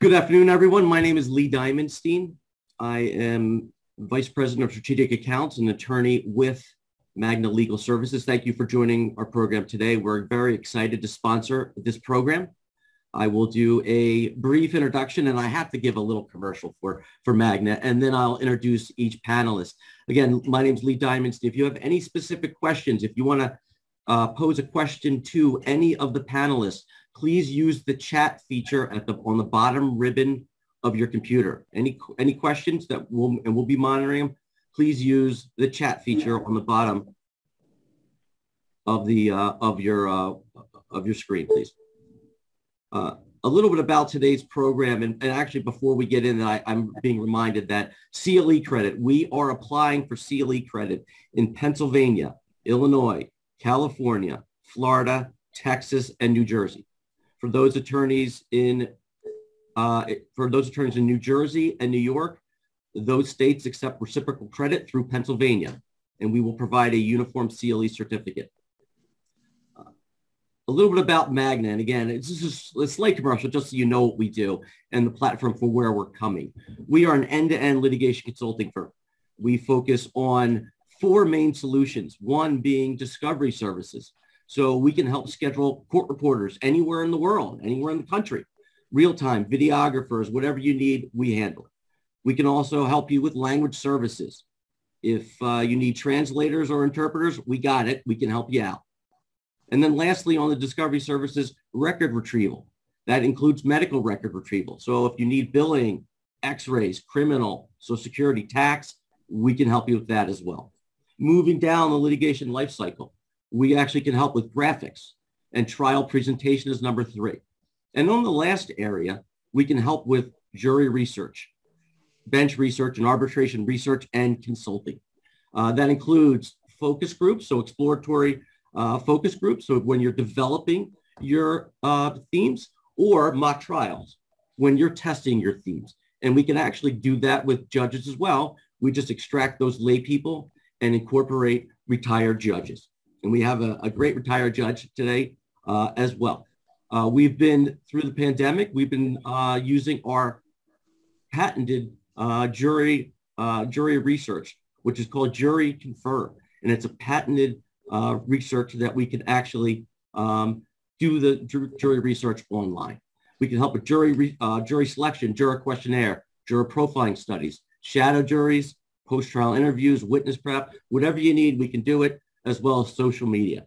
Good afternoon, everyone. My name is Lee Diamondstein. I am Vice President of Strategic Accounts and attorney with Magna Legal Services. Thank you for joining our program today. We're very excited to sponsor this program. I will do a brief introduction, and I have to give a little commercial for Magna, and then I'll introduce each panelist. Again, my name is Lee Diamondstein. If you have any specific questions, if you want to pose a question to any of the panelists, please use the chat feature on the bottom ribbon of your computer. Any questions that we'll be monitoring them, please use the chat feature on the bottom of your screen, please. A little bit about today's program, and actually before we get in, I'm being reminded that CLE credit, we are applying for CLE credit in Pennsylvania, Illinois, California, Florida, Texas, and New Jersey. For those attorneys in New Jersey and New York, those states accept reciprocal credit through Pennsylvania, and we will provide a uniform CLE certificate. A little bit about Magna, and again, it's just a slight commercial just so you know what we do and the platform for where we're coming. We are an end-to-end litigation consulting firm. We focus on 4 main solutions, one being discovery services. So we can help schedule court reporters anywhere in the world, anywhere in the country, real-time, videographers, whatever you need, we handle it. We can also help you with language services. If you need translators or interpreters, we got it. We can help you out. And then lastly, on the discovery services, record retrieval. That includes medical record retrieval. So if you need billing, x-rays, criminal, Social Security, tax, we can help you with that as well. Moving down the litigation life cycle, we actually can help with graphics, and trial presentation is number 3. And on the last area, we can help with jury research, bench research, and arbitration research and consulting. That includes focus groups, so exploratory focus groups, so when you're developing your themes, or mock trials, when you're testing your themes. And we can actually do that with judges as well. We just extract those lay people and incorporate retired judges. And we have a great retired judge today as well. We've been, through the pandemic, we've been using our patented jury research, which is called Jury Confirm. And it's a patented research that we can actually do the jury research online. We can help with jury selection, juror questionnaire, juror profiling studies, shadow juries, post-trial interviews, witness prep, whatever you need, we can do it, as well as social media.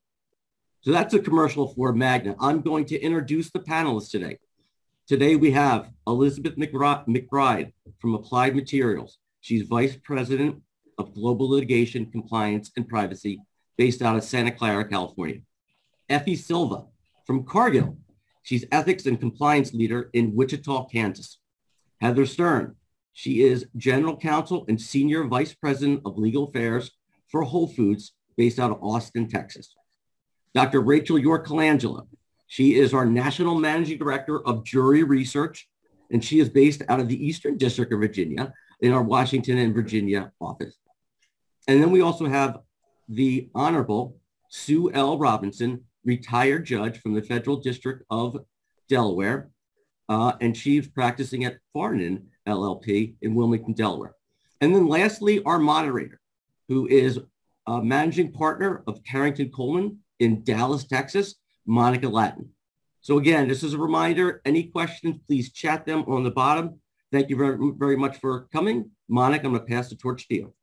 So that's a commercial for Magna. I'm going to introduce the panelists today. Today we have Elizabeth McBride from Applied Materials. She's Vice President of Global Litigation, Compliance, and Privacy based out of Santa Clara, California. Eppie Silva from Cargill. She's Ethics and Compliance Leader in Wichita, Kansas. Heather Stern. She is General Counsel and Senior Vice President of Legal Affairs for Whole Foods based out of Austin, Texas. Dr. Rachel York-Colangelo. She is our National Managing Director of Jury Research, and she is based out of the Eastern District of Virginia in our Washington and Virginia office. And then we also have the Honorable Sue L. Robinson, retired judge from the Federal District of Delaware, and she's practicing at Farnan LLP in Wilmington, Delaware. And then lastly, our moderator, who is a managing partner of Carrington Coleman in Dallas, Texas, Monica Latin. So again, this is a reminder, any questions, please chat them on the bottom. Thank you very, very much for coming. Monica, I'm going to pass the torch to you.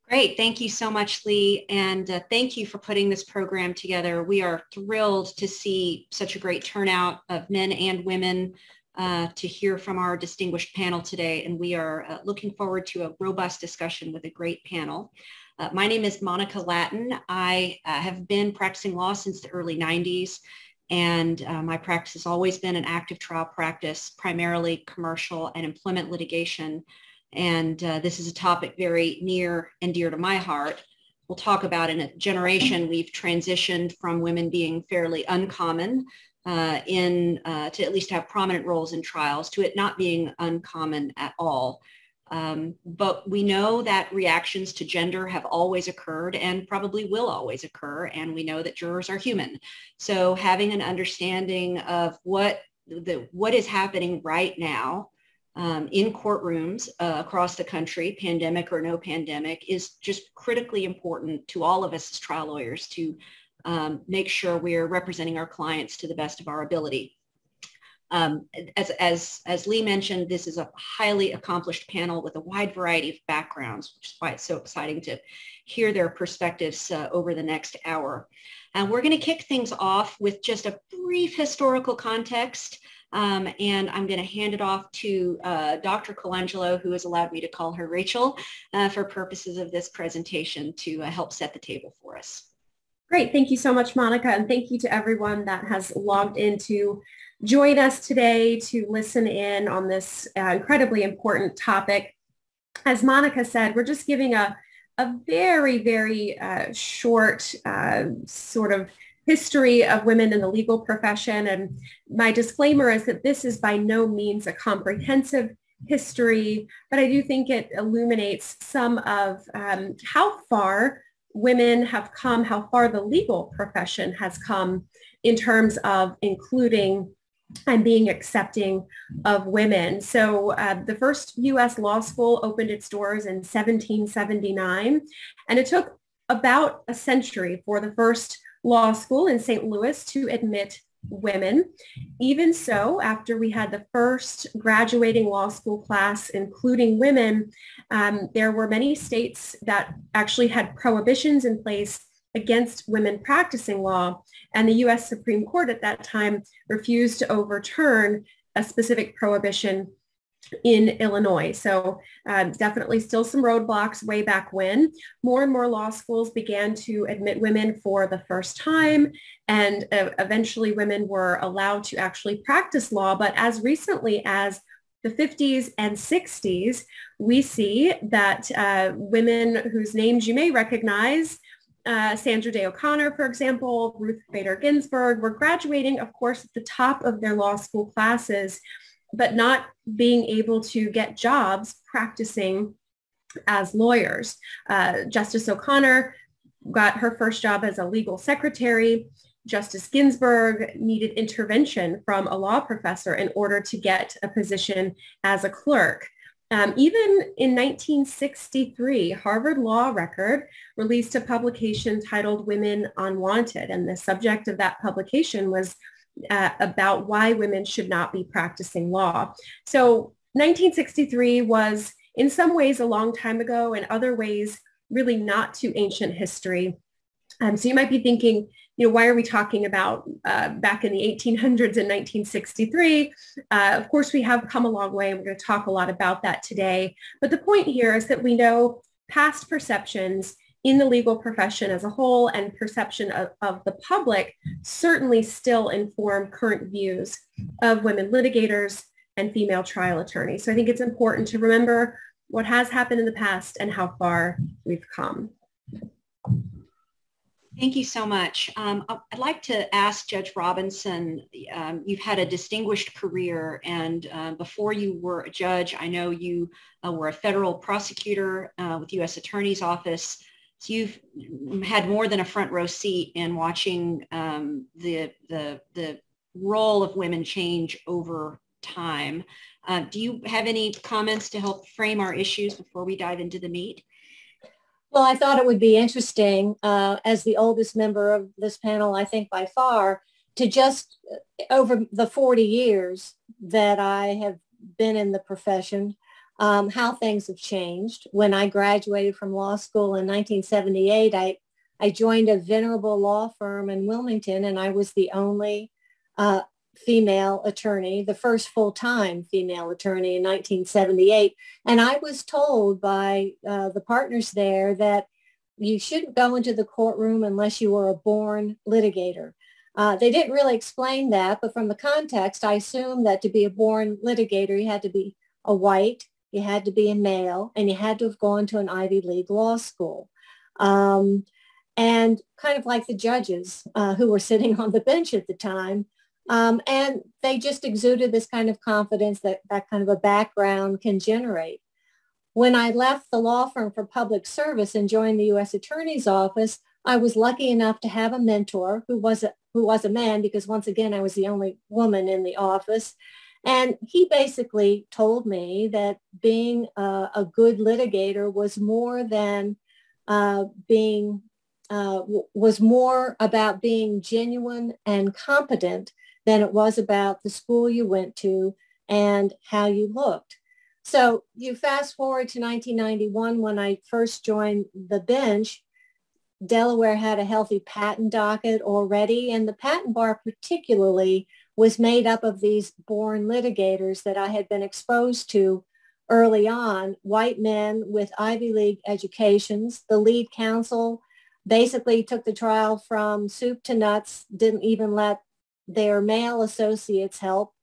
Great. Thank you so much, Lee. And thank you for putting this program together. We are thrilled to see such a great turnout of men and women to hear from our distinguished panel today. And we are looking forward to a robust discussion with a great panel. My name is Monica Latin. I have been practicing law since the early 90s. And my practice has always been an active trial practice, primarily commercial and employment litigation. And this is a topic very near and dear to my heart. We'll talk about in a generation, we've transitioned from women being fairly uncommon to at least have prominent roles in trials to it not being uncommon at all. But we know that reactions to gender have always occurred and probably will always occur. And we know that jurors are human. So having an understanding of what what is happening right now in courtrooms across the country, pandemic or no pandemic, is just critically important to all of us as trial lawyers to make sure we're representing our clients to the best of our ability. As Lee mentioned, this is a highly accomplished panel with a wide variety of backgrounds, which is why it's so exciting to hear their perspectives over the next hour. We're going to kick things off with just a brief historical context, and I'm going to hand it off to Dr. Colangelo, who has allowed me to call her Rachel, for purposes of this presentation to help set the table for us. Great. Thank you so much, Monica, and thank you to everyone that has logged in to join us today to listen in on this incredibly important topic. As Monica said, we're just giving a very, very short sort of history of women in the legal profession. And my disclaimer is that this is by no means a comprehensive history, but I do think it illuminates some of how far women have come, how far the legal profession has come in terms of including and being accepting of women. So the first U.S. law school opened its doors in 1779, and it took about a century for the first law school in St. Louis to admit women. Even so, after we had the first graduating law school class, including women, there were many states that actually had prohibitions in place against women practicing law, and the U.S. Supreme Court at that time refused to overturn a specific prohibition in Illinois. So definitely still some roadblocks way back when. More and more law schools began to admit women for the first time, and eventually women were allowed to actually practice law. But as recently as the 50s and 60s, we see that women whose names you may recognize, Sandra Day O'Connor, for example, Ruth Bader Ginsburg, were graduating, of course, at the top of their law school classes, but not being able to get jobs practicing as lawyers. Justice O'Connor got her first job as a legal secretary. Justice Ginsburg needed intervention from a law professor in order to get a position as a clerk. Even in 1963, Harvard Law Record released a publication titled Women Unwanted, and the subject of that publication was about why women should not be practicing law. So 1963 was in some ways a long time ago, in other ways really not too ancient history. So you might be thinking, why are we talking about back in the 1800s in 1963? Of course, we have come a long way, and we're going to talk a lot about that today. But the point here is that we know past perceptions in the legal profession as a whole and perception of the public certainly still inform current views of women litigators and female trial attorneys. So I think it's important to remember what has happened in the past and how far we've come. Thank you so much. I'd like to ask Judge Robinson, you've had a distinguished career, and before you were a judge, I know you were a federal prosecutor with the U.S. Attorney's Office. So you've had more than a front row seat in watching the role of women change over time. Do you have any comments to help frame our issues before we dive into the meat? Well, I thought it would be interesting, as the oldest member of this panel, I think by far, to just over the 40 years that I have been in the profession, how things have changed. When I graduated from law school in 1978, I joined a venerable law firm in Wilmington, and I was the only female attorney, the first full-time female attorney in 1978. And I was told by the partners there that you shouldn't go into the courtroom unless you were a born litigator. They didn't really explain that, but from the context, I assumed that to be a born litigator, you had to be a white, you had to be a male, and you had to have gone to an Ivy League law school. And kind of like the judges who were sitting on the bench at the time, and they just exuded this kind of confidence that that kind of a background can generate. When I left the law firm for public service and joined the U.S. Attorney's Office, I was lucky enough to have a mentor who was who was a man, because once again, I was the only woman in the office. And he basically told me that being a good litigator was more than was more about being genuine and competent than it was about the school you went to and how you looked. So you fast forward to 1991, when I first joined the bench. Delaware had a healthy patent docket already, and the patent bar particularly was made up of these born litigators that I had been exposed to early on, white men with Ivy League educations. The lead counsel basically took the trial from soup to nuts, didn't even let their male associates help.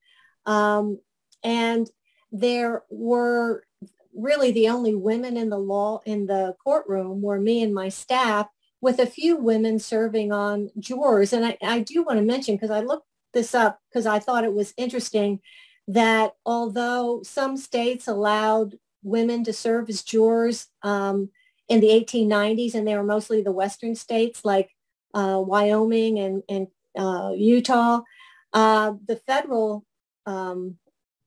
And there were really the only women in the courtroom were me and my staff, with a few women serving on jurors. And I do want to mention, because I looked this up because I thought it was interesting, that although some states allowed women to serve as jurors in the 1890s, and they were mostly the Western states like Wyoming and Utah, the federal,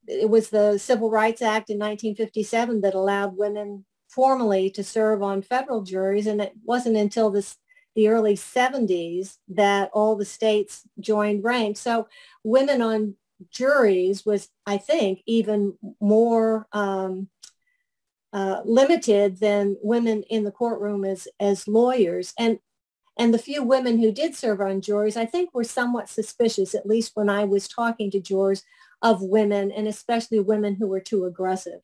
it was the Civil Rights Act in 1957 that allowed women formally to serve on federal juries. And it wasn't until the early 70s that all the states joined ranks. So women on juries was, I think, even more limited than women in the courtroom as lawyers. And the few women who did serve on juries, I think, were somewhat suspicious, at least when I was talking to jurors, of women, and especially women who were too aggressive.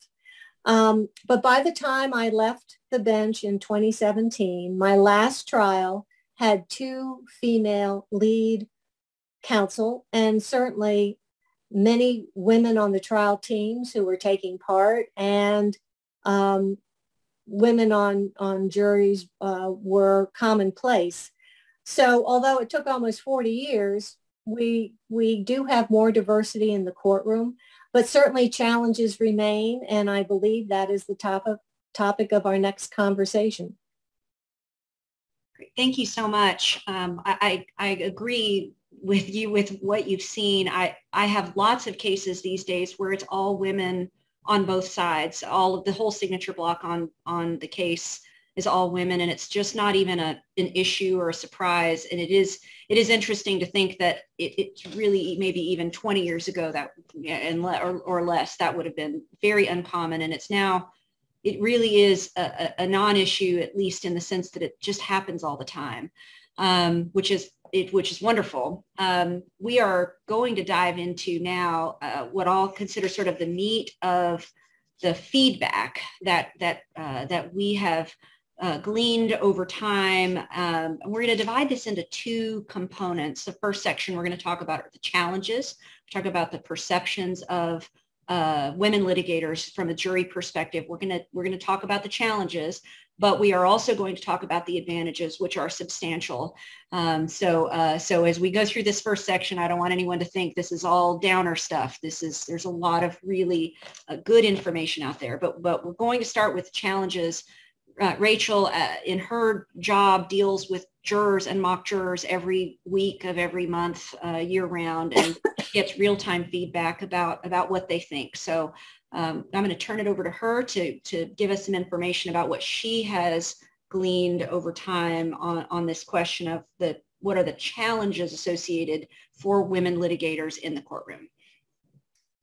But by the time I left the bench in 2017, my last trial had 2 female lead counsel, and certainly many women on the trial teams who were taking part, and women on juries were commonplace. So although it took almost 40 years, we do have more diversity in the courtroom. But certainly challenges remain, and I believe that is the topic of our next conversation. Great. Thank you so much. I agree with you with what you've seen. I have lots of cases these days where it's all women on both sides. All of the whole signature block on the case is all women, and it's just not even an issue or a surprise. And it is interesting to think that it's really maybe even 20 years ago that, or less, that would have been very uncommon. And it's now, it really is a non-issue, at least in the sense that it just happens all the time, which is wonderful. We are going to dive into now what I'll consider sort of the meat of the feedback that we have gleaned over time. We're going to divide this into 2 components. The first section we're going to talk about are the challenges. Talk about the perceptions of women litigators from a jury perspective. We're going to talk about the challenges, but we are also going to talk about the advantages, which are substantial. So as we go through this first section, I don't want anyone to think this is all downer stuff. There's a lot of really good information out there, but we're going to start with challenges. Rachel, in her job, deals with jurors and mock jurors every week of every month, year round, and gets real-time feedback about what they think. So I'm going to turn it over to her to give us some information about what she has gleaned over time on this question of what are the challenges associated for women litigators in the courtroom.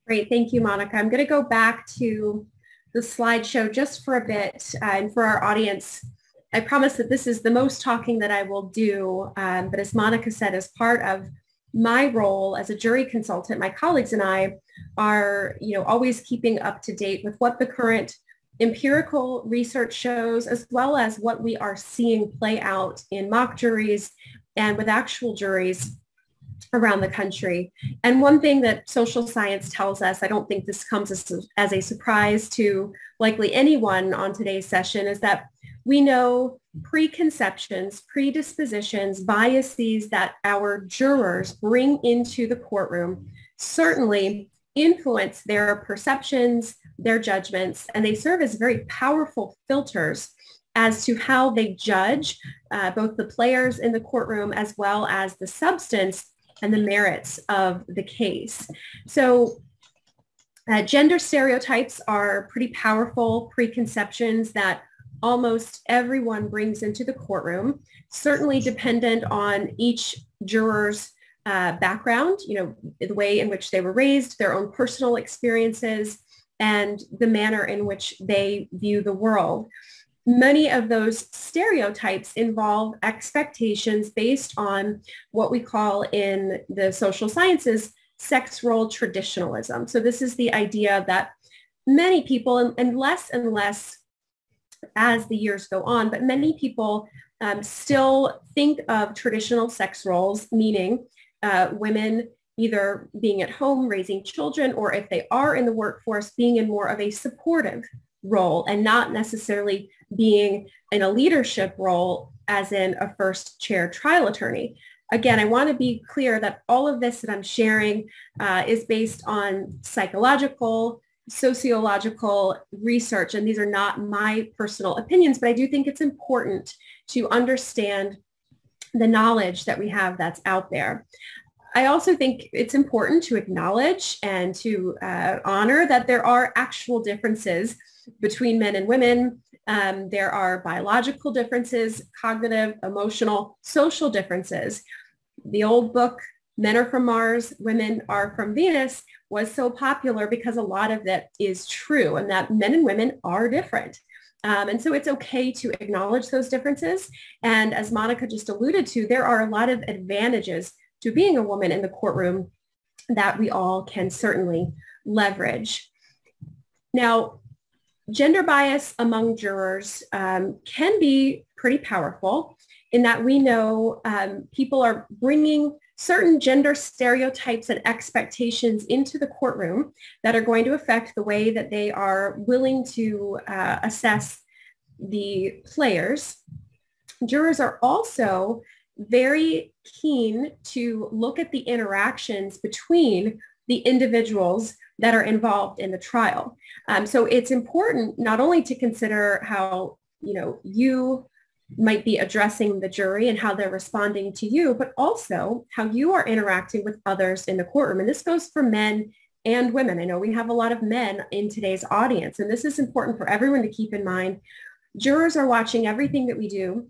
Great. Thank you, Monica. I'm going to go back to the slideshow just for a bit, and for our audience, I promise that this is the most talking that I will do, but as Monica said, as part of my role as a jury consultant, my colleagues and I are, always keeping up to date with what the current empirical research shows, as well as what we are seeing play out in mock juries and with actual juries around the country. And one thing that social science tells us, I don't think this comes as a surprise to likely anyone on today's session, is that we know preconceptions, predispositions, biases that our jurors bring into the courtroom certainly influence their perceptions, their judgments, and they serve as very powerful filters as to how they judge both the players in the courtroom as well as the substance and the merits of the case. So gender stereotypes are pretty powerful preconceptions that almost everyone brings into the courtroom, certainly dependent on each juror's background, the way in which they were raised, their own personal experiences, and the manner in which they view the world. Many of those stereotypes involve expectations based on what we call in the social sciences sex role traditionalism. So this is the idea that many people, and less as the years go on, but many people still think of traditional sex roles, meaning women either being at home raising children, or if they are in the workforce, being in more of a supportive role and not necessarily being in a leadership role as in a first chair trial attorney. Again, I want to be clear that all of this that I'm sharing is based on psychological, sociological research, and these are not my personal opinions, but I do think it's important to understand the knowledge that we have that's out there. I also think it's important to acknowledge and to honor that there are actual differences between men and women. There are biological differences, cognitive, emotional, social differences. The old book, Men Are From Mars, Women Are From Venus, was so popular because a lot of that is true, and that men and women are different. And so it's okay to acknowledge those differences. And as Monica just alluded to, there are a lot of advantages to being a woman in the courtroom that we all can certainly leverage. Now, gender bias among jurors can be pretty powerful in that we know people are bringing certain gender stereotypes and expectations into the courtroom that are going to affect the way that they are willing to assess the players. Jurors are also very keen to look at the interactions between the individuals that are involved in the trial. So it's important not only to consider how, you might be addressing the jury and how they're responding to you, but also how you are interacting with others in the courtroom. And this goes for men and women. I know we have a lot of men in today's audience, and this is important for everyone to keep in mind. Jurors are watching everything that we do.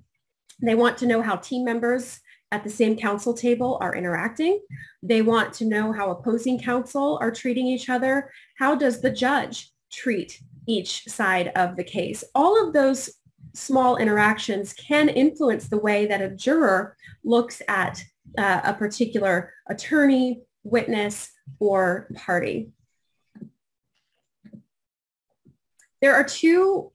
They want to know how team members at the same counsel table are interacting. They want to know how opposing counsel are treating each other. How does the judge treat each side of the case? All of those small interactions can influence the way that a juror looks at a particular attorney, witness, or party. There are two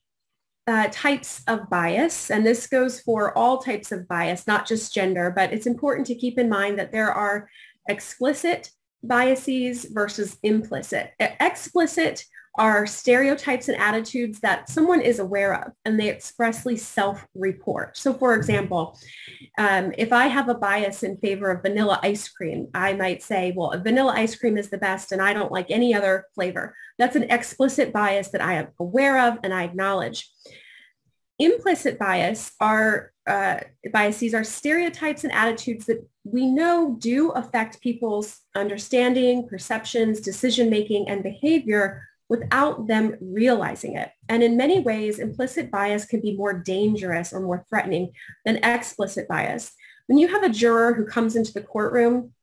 types of bias, and this goes for all types of bias, not just gender, but it's important to keep in mind that there are explicit biases versus implicit. Explicit are stereotypes and attitudes that someone is aware of, and they expressly self-report. So for example, if I have a bias in favor of vanilla ice cream, I might say, well, vanilla ice cream is the best and I don't like any other flavor. That's an explicit bias that I am aware of and I acknowledge. Implicit biases are stereotypes and attitudes that we know do affect people's understanding, perceptions, decision-making, and behavior without them realizing it. And in many ways, implicit bias can be more dangerous or more threatening than explicit bias. When you have a juror who comes into the courtroom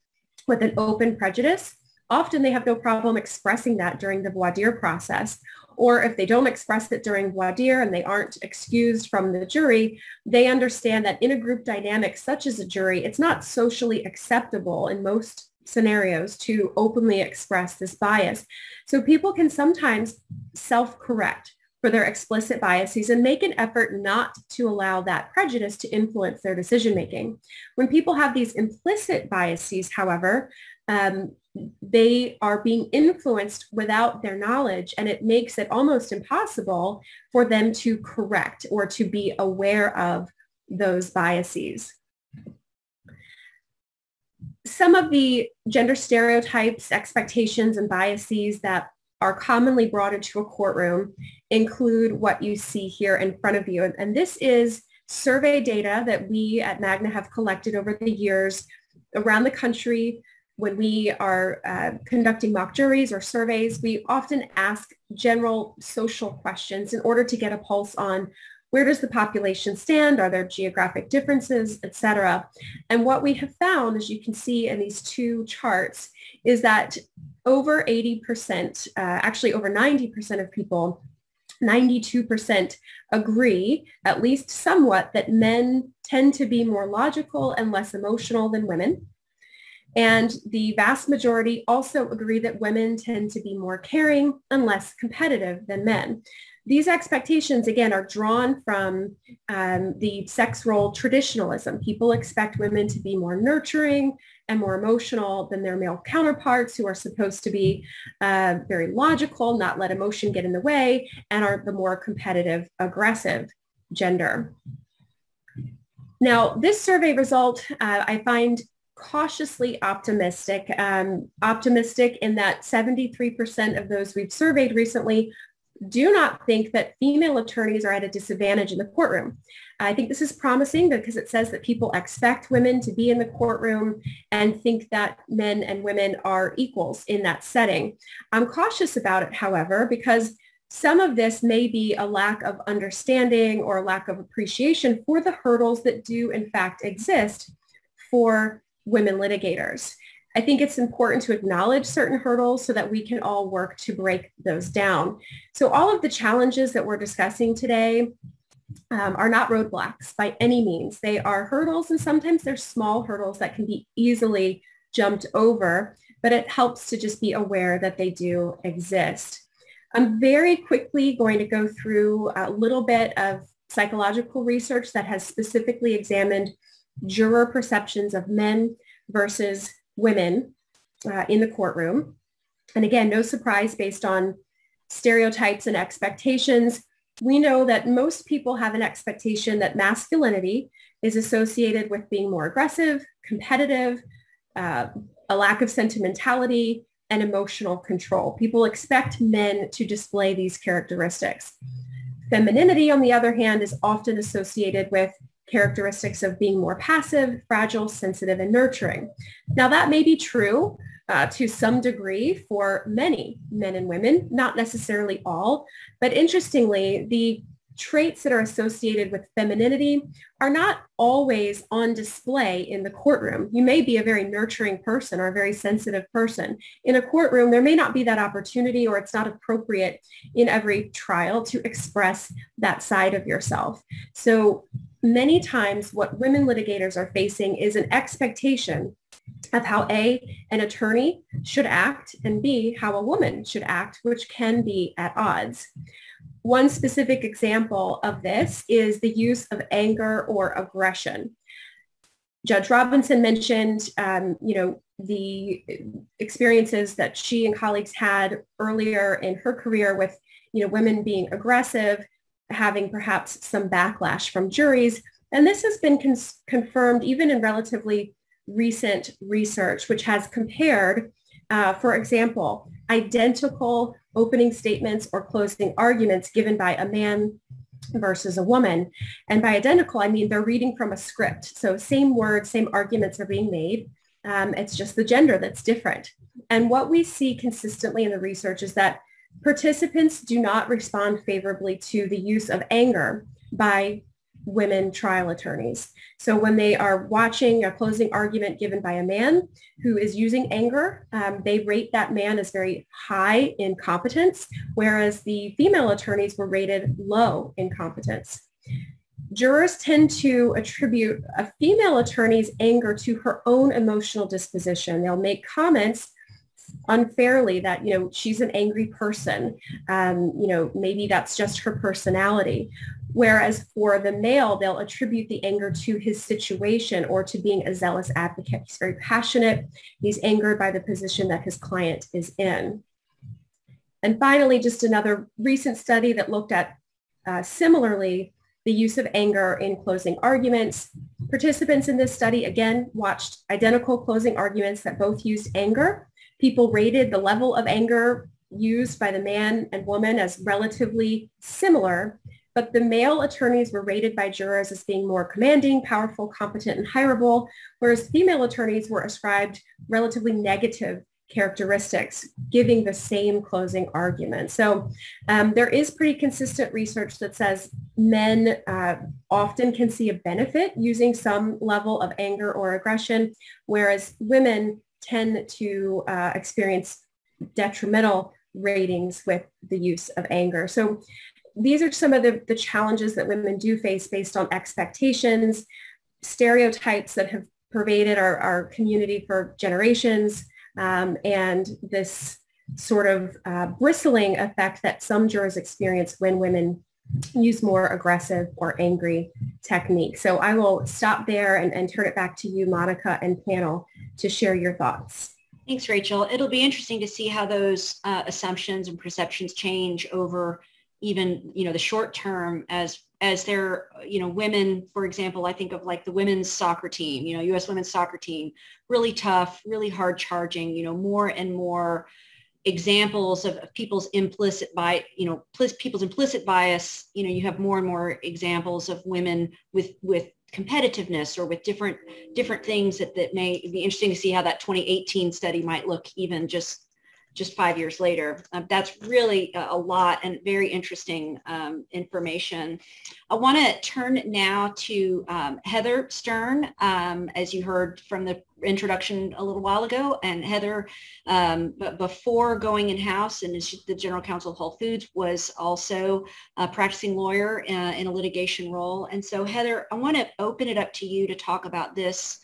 with an open prejudice, often they have no problem expressing that during the voir dire process. Or if they don't express it during voir dire and they aren't excused from the jury, they understand that in a group dynamic such as a jury, it's not socially acceptable in most scenarios to openly express this bias. So people can sometimes self-correct for their explicit biases and make an effort not to allow that prejudice to influence their decision-making. When people have these implicit biases, however, they are being influenced without their knowledge, and it makes it almost impossible for them to correct or to be aware of those biases. Some of the gender stereotypes, expectations, and biases that are commonly brought into a courtroom include what you see here in front of you. And this is survey data that we at Magna have collected over the years around the country. When we are conducting mock juries or surveys, we often ask general social questions in order to get a pulse on where does the population stand, are there geographic differences, etc. And what we have found, as you can see in these two charts, is that over 80%, actually over 90% of people, 92% agree, at least somewhat, that men tend to be more logical and less emotional than women. And the vast majority also agree that women tend to be more caring and less competitive than men. These expectations, again, are drawn from the sex role traditionalism. People expect women to be more nurturing and more emotional than their male counterparts, who are supposed to be very logical, not let emotion get in the way, and are the more competitive, aggressive gender. Now, this survey result I find cautiously optimistic, optimistic in that 73% of those we've surveyed recently do not think that female attorneys are at a disadvantage in the courtroom. I think this is promising because it says that people expect women to be in the courtroom and think that men and women are equals in that setting. I'm cautious about it, however, because some of this may be a lack of understanding or a lack of appreciation for the hurdles that do in fact exist for women litigators. I think it's important to acknowledge certain hurdles so that we can all work to break those down. So all of the challenges that we're discussing today are not roadblocks by any means. They are hurdles, and sometimes they're small hurdles that can be easily jumped over, but it helps to just be aware that they do exist. I'm very quickly going to go through a little bit of psychological research that has specifically examined juror perceptions of men versus women in the courtroom. And again, no surprise, based on stereotypes and expectations, we know that most people have an expectation that masculinity is associated with being more aggressive, competitive, a lack of sentimentality, and emotional control. People expect men to display these characteristics. Femininity, on the other hand, is often associated with characteristics of being more passive, fragile, sensitive, and nurturing. Now, that may be true to some degree for many men and women, not necessarily all, but interestingly, the traits that are associated with femininity are not always on display in the courtroom. You may be a very nurturing person or a very sensitive person. In a courtroom, there may not be that opportunity, or it's not appropriate in every trial to express that side of yourself. So many times what women litigators are facing is an expectation of how A, an attorney should act, and B, how a woman should act, which can be at odds. One specific example of this is the use of anger or aggression. Judge Robinson mentioned, the experiences that she and colleagues had earlier in her career with, women being aggressive, having perhaps some backlash from juries. And this has been confirmed even in relatively recent research, which has compared, for example, identical opening statements or closing arguments given by a man versus a woman. And by identical, I mean they're reading from a script. So same words, same arguments are being made. It's just the gender that's different. And what we see consistently in the research is that participants do not respond favorably to the use of anger by women trial attorneys. So when they are watching a closing argument given by a man who is using anger, they rate that man as very high in competence, whereas the female attorneys were rated low in competence. Jurors tend to attribute a female attorney's anger to her own emotional disposition. They'll make comments unfairly that, she's an angry person. Maybe that's just her personality. Whereas for the male, they'll attribute the anger to his situation or to being a zealous advocate. He's very passionate. He's angered by the position that his client is in. And finally, just another recent study that looked at similarly the use of anger in closing arguments. Participants in this study, again, watched identical closing arguments that both used anger. People rated the level of anger used by the man and woman as relatively similar, but the male attorneys were rated by jurors as being more commanding, powerful, competent, and hireable, whereas female attorneys were ascribed relatively negative characteristics, giving the same closing argument. So there is pretty consistent research that says men often can see a benefit using some level of anger or aggression, whereas women tend to experience detrimental ratings with the use of anger. So these are some of the challenges that women do face based on expectations, stereotypes that have pervaded our community for generations, and this sort of bristling effect that some jurors experience when women use more aggressive or angry techniques. So I will stop there and turn it back to you, Monica, and panel to share your thoughts. Thanks, Rachel. It'll be interesting to see how those assumptions and perceptions change over even, the short term as there, women, for example, I think of like the women's soccer team, U.S. women's soccer team, really tough, really hard charging, more and more examples of people's implicit bias, people's implicit bias. You have more and more examples of women with competitiveness or with different things that may be interesting to see how that 2018 study might look even just 5 years later. That's really a lot and very interesting information. I want to turn now to Heather Stern, as you heard from the introduction a little while ago. And Heather, before going in-house and as the general counsel of Whole Foods, was also a practicing lawyer in a litigation role. And so Heather, I want to open it up to you to talk about this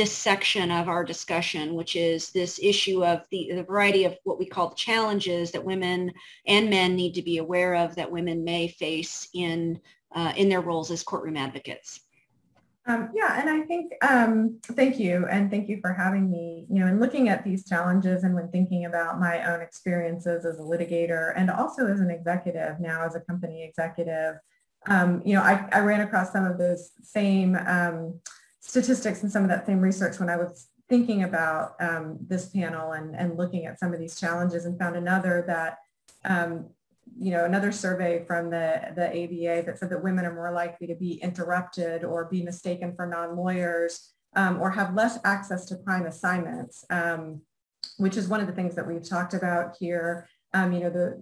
section of our discussion, which is this issue of the variety of what we call the challenges that women and men need to be aware of that women may face in their roles as courtroom advocates. Yeah, and I think, thank you, and thank you for having me. In looking at these challenges and when thinking about my own experiences as a litigator and also as an executive, now as a company executive, I ran across some of those same statistics and some of that same research when I was thinking about this panel and looking at some of these challenges, and found another that, another survey from the ABA that said that women are more likely to be interrupted or be mistaken for non-lawyers or have less access to prime assignments, which is one of the things that we've talked about here. The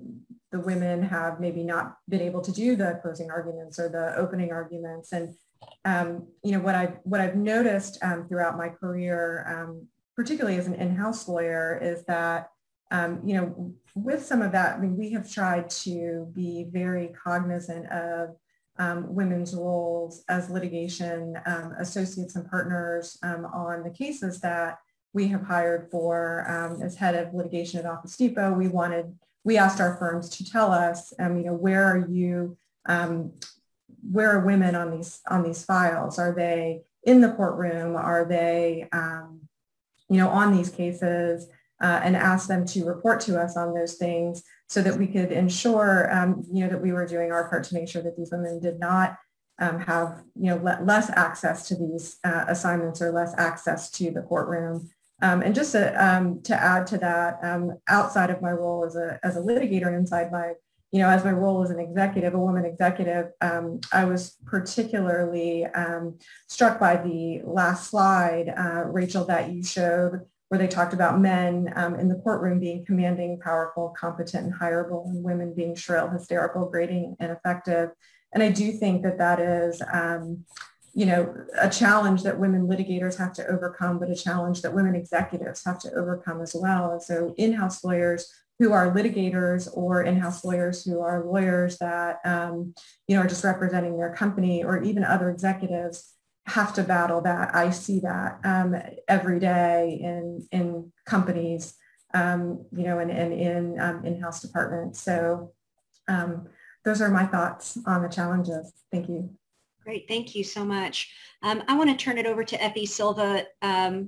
women have maybe not been able to do the closing arguments or the opening arguments. And what I've noticed throughout my career, particularly as an in-house lawyer, is that with some of that, we have tried to be very cognizant of women's roles as litigation associates and partners on the cases that we have hired for. As head of litigation at Office Depot, we asked our firms to tell us, where are women on these files? Are they in the courtroom? Are they, on these cases? And ask them to report to us on those things so that we could ensure, that we were doing our part to make sure that these women did not have, less access to these assignments or less access to the courtroom. And just to add to that, outside of my role as a litigator and inside my as my role as an executive, a woman executive, I was particularly struck by the last slide, Rachel, that you showed, where they talked about men in the courtroom being commanding, powerful, competent, and hireable, and women being shrill, hysterical, grating, and effective. And I do think that is, a challenge that women litigators have to overcome, but a challenge that women executives have to overcome as well. And so in-house lawyers who are litigators or in-house lawyers who are lawyers that, are just representing their company, or even other executives, have to battle that. I see that every day in companies, and in in-house departments. So those are my thoughts on the challenges. Thank you. Great, thank you so much. I want to turn it over to Eppie Silva.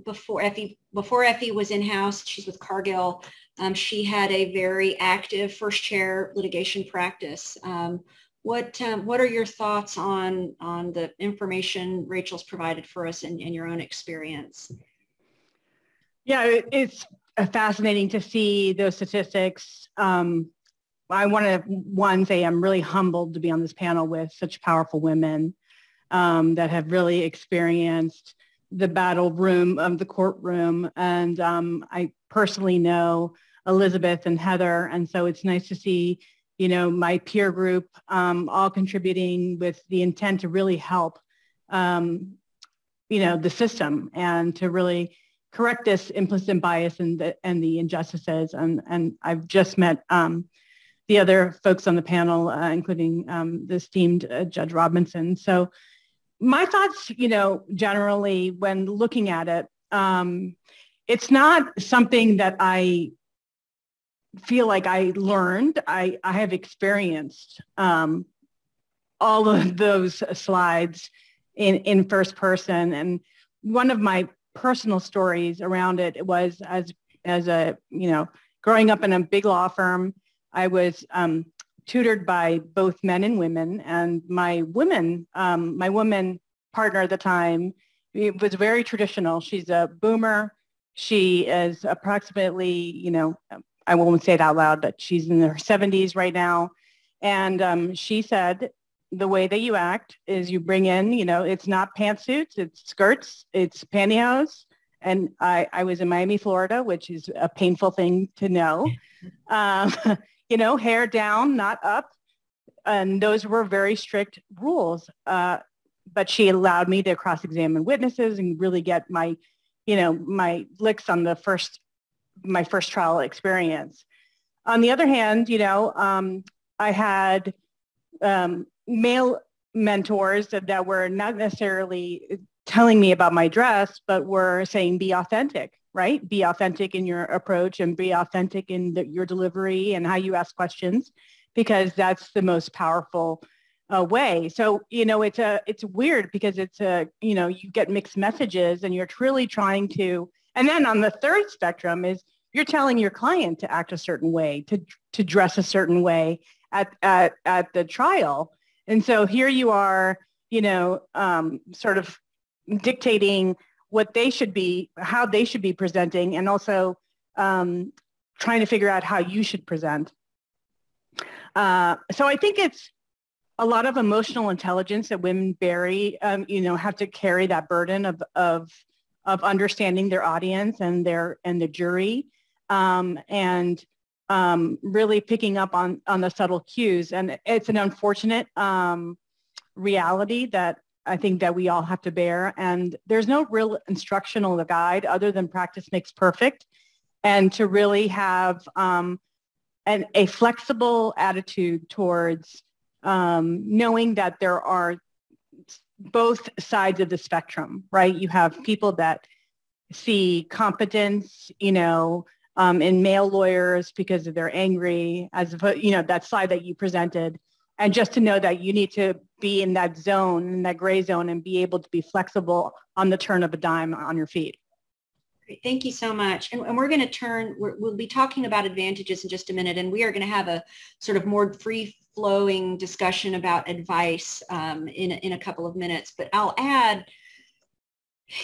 Before Eppie was in-house, she's with Cargill. She had a very active first chair litigation practice. What are your thoughts on the information Rachel's provided for us and your own experience? Yeah, it's fascinating to see those statistics. I want to, say I'm really humbled to be on this panel with such powerful women that have really experienced the battle room of the courtroom. And I personally know Elizabeth and Heather. And so it's nice to see, my peer group all contributing with the intent to really help, the system and to really correct this implicit bias and the injustices. And I've just met the other folks on the panel, including the esteemed Judge Robinson. So my thoughts, generally when looking at it, it's not something that I feel like I learned. I have experienced all of those slides in first person. And one of my personal stories around it was as a, growing up in a big law firm, I was tutored by both men and women, and my woman partner at the time, it was very traditional. She's a boomer. She is approximately, I won't say it out loud, but she's in her 70s right now. And she said, the way that you act is you bring in, it's not pantsuits, it's skirts, it's pantyhose. And I was in Miami, Florida, which is a painful thing to know. Hair down, not up. And those were very strict rules. But she allowed me to cross-examine witnesses and really get my, my licks on my first trial experience. On the other hand, I had male mentors that were not necessarily telling me about my dress, but were saying, be authentic, right? Be authentic in your approach and be authentic in your delivery and how you ask questions, because that's the most powerful way. So, it's weird because you get mixed messages and you're truly trying to, and then on the third spectrum is you're telling your client to act a certain way, to dress a certain way at the trial. And so here you are, sort of dictating what they should be, how they should be presenting, and also trying to figure out how you should present. So I think it's a lot of emotional intelligence that women have to carry that burden of understanding their audience and the jury, and really picking up on the subtle cues. And it's an unfortunate reality that I think that we all have to bear. And there's no real instructional guide other than practice makes perfect, and to really have a flexible attitude towards knowing that there are both sides of the spectrum, right? You have people that see competence, in male lawyers because they're angry, as that side that you presented. And just to know that you need to be in that zone, in that gray zone, and be able to be flexible on the turn of a dime on your feet. Great. Thank you so much. And we're going to we'll be talking about advantages in just a minute, and we are going to have a sort of more free-flowing discussion about advice in a couple of minutes. But I'll add,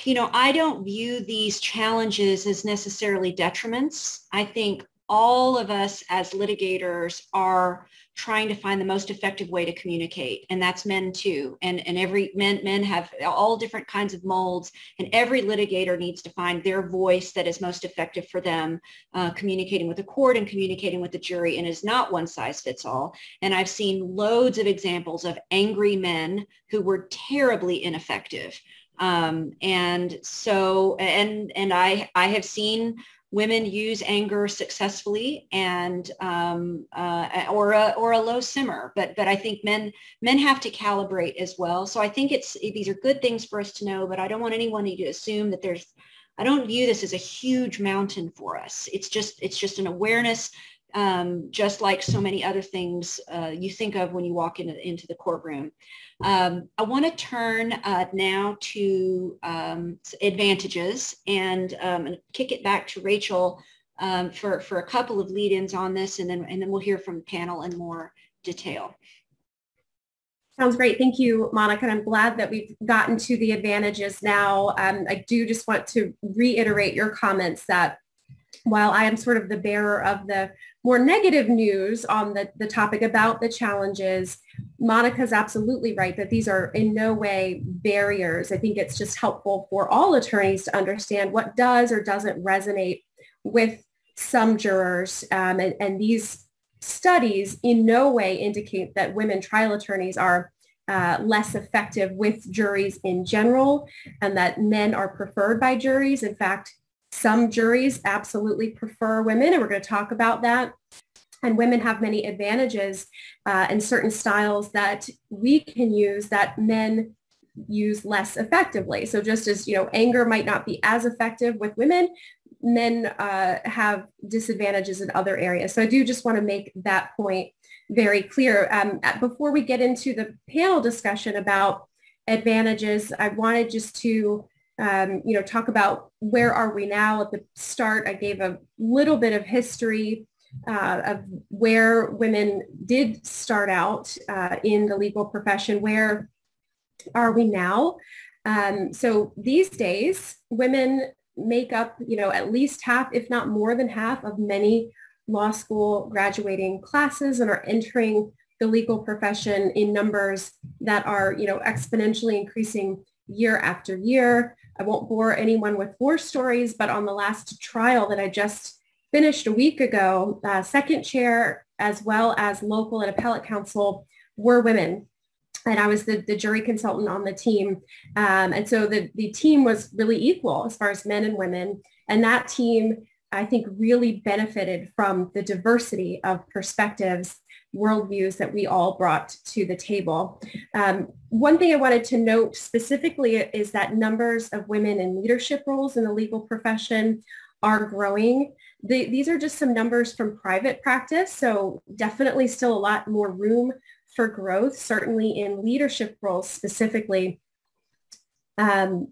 I don't view these challenges as necessarily detriments. I think all of us as litigators are trying to find the most effective way to communicate, and that's men too. And men have all different kinds of molds, and every litigator needs to find their voice that is most effective for them, communicating with the court and communicating with the jury, and is not one size fits all. And I've seen loads of examples of angry men who were terribly ineffective. And I have seen women use anger successfully and or a low simmer, but I think men have to calibrate as well. So I think these are good things for us to know, but I don't want anyone to assume that I don't view this as a huge mountain for us. It's just an awareness, just like so many other things you think of when you walk into the courtroom. I want to turn now to advantages and kick it back to Rachel for a couple of lead-ins on this, and then we'll hear from the panel in more detail. Sounds great. Thank you, Monica. And I'm glad that we've gotten to the advantages now. I do just want to reiterate your comments that while I am sort of the bearer of the more negative news on the topic about the challenges, Monica's absolutely right that these are in no way barriers. I think it's just helpful for all attorneys to understand what does or doesn't resonate with some jurors. And these studies in no way indicate that women trial attorneys are less effective with juries in general, and that men are preferred by juries. In fact, some juries absolutely prefer women, and we're going to talk about that. And women have many advantages and certain styles that we can use that men use less effectively. So just as, anger might not be as effective with women, men have disadvantages in other areas. So I do just want to make that point very clear. Before we get into the panel discussion about advantages, I wanted just to talk about where are we now. At the start, I gave a little bit of history of where women did start out in the legal profession. Where are we now? So these days, women make up, at least half, if not more than half, of many law school graduating classes and are entering the legal profession in numbers that are, exponentially increasing year after year. I won't bore anyone with war stories, but on the last trial that I just finished a week ago, second chair as well as local and appellate counsel were women. And I was the jury consultant on the team. And so the team was really equal as far as men and women. And that team, I think, really benefited from the diversity of perspectives, worldviews that we all brought to the table. One thing I wanted to note specifically is that numbers of women in leadership roles in the legal profession are growing. These are just some numbers from private practice, so definitely still a lot more room for growth, certainly in leadership roles specifically. But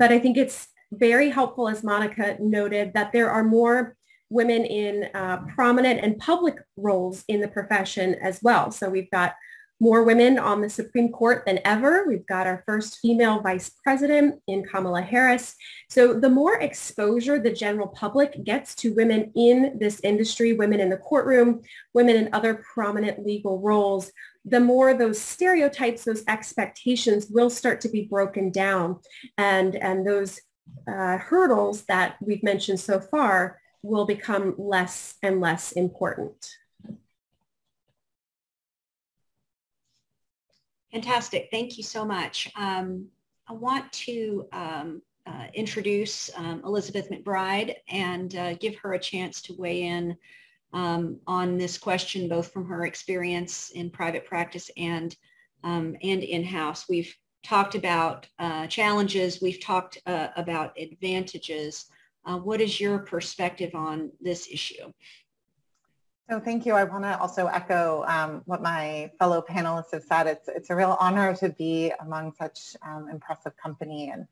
I think it's very helpful, as Monica noted, that there are more women in prominent and public roles in the profession as well. So we've got more women on the Supreme Court than ever. We've got our first female vice president in Kamala Harris. So the more exposure the general public gets to women in this industry, women in the courtroom, women in other prominent legal roles, the more those stereotypes, those expectations will start to be broken down. And those hurdles that we've mentioned so far will become less and less important. Fantastic. Thank you so much. I want to introduce Elizabeth McBride and give her a chance to weigh in on this question, both from her experience in private practice and in-house. We've talked about challenges. We've talked about advantages. What is your perspective on this issue? So thank you. I want to also echo what my fellow panelists have said. It's a real honor to be among such impressive company, and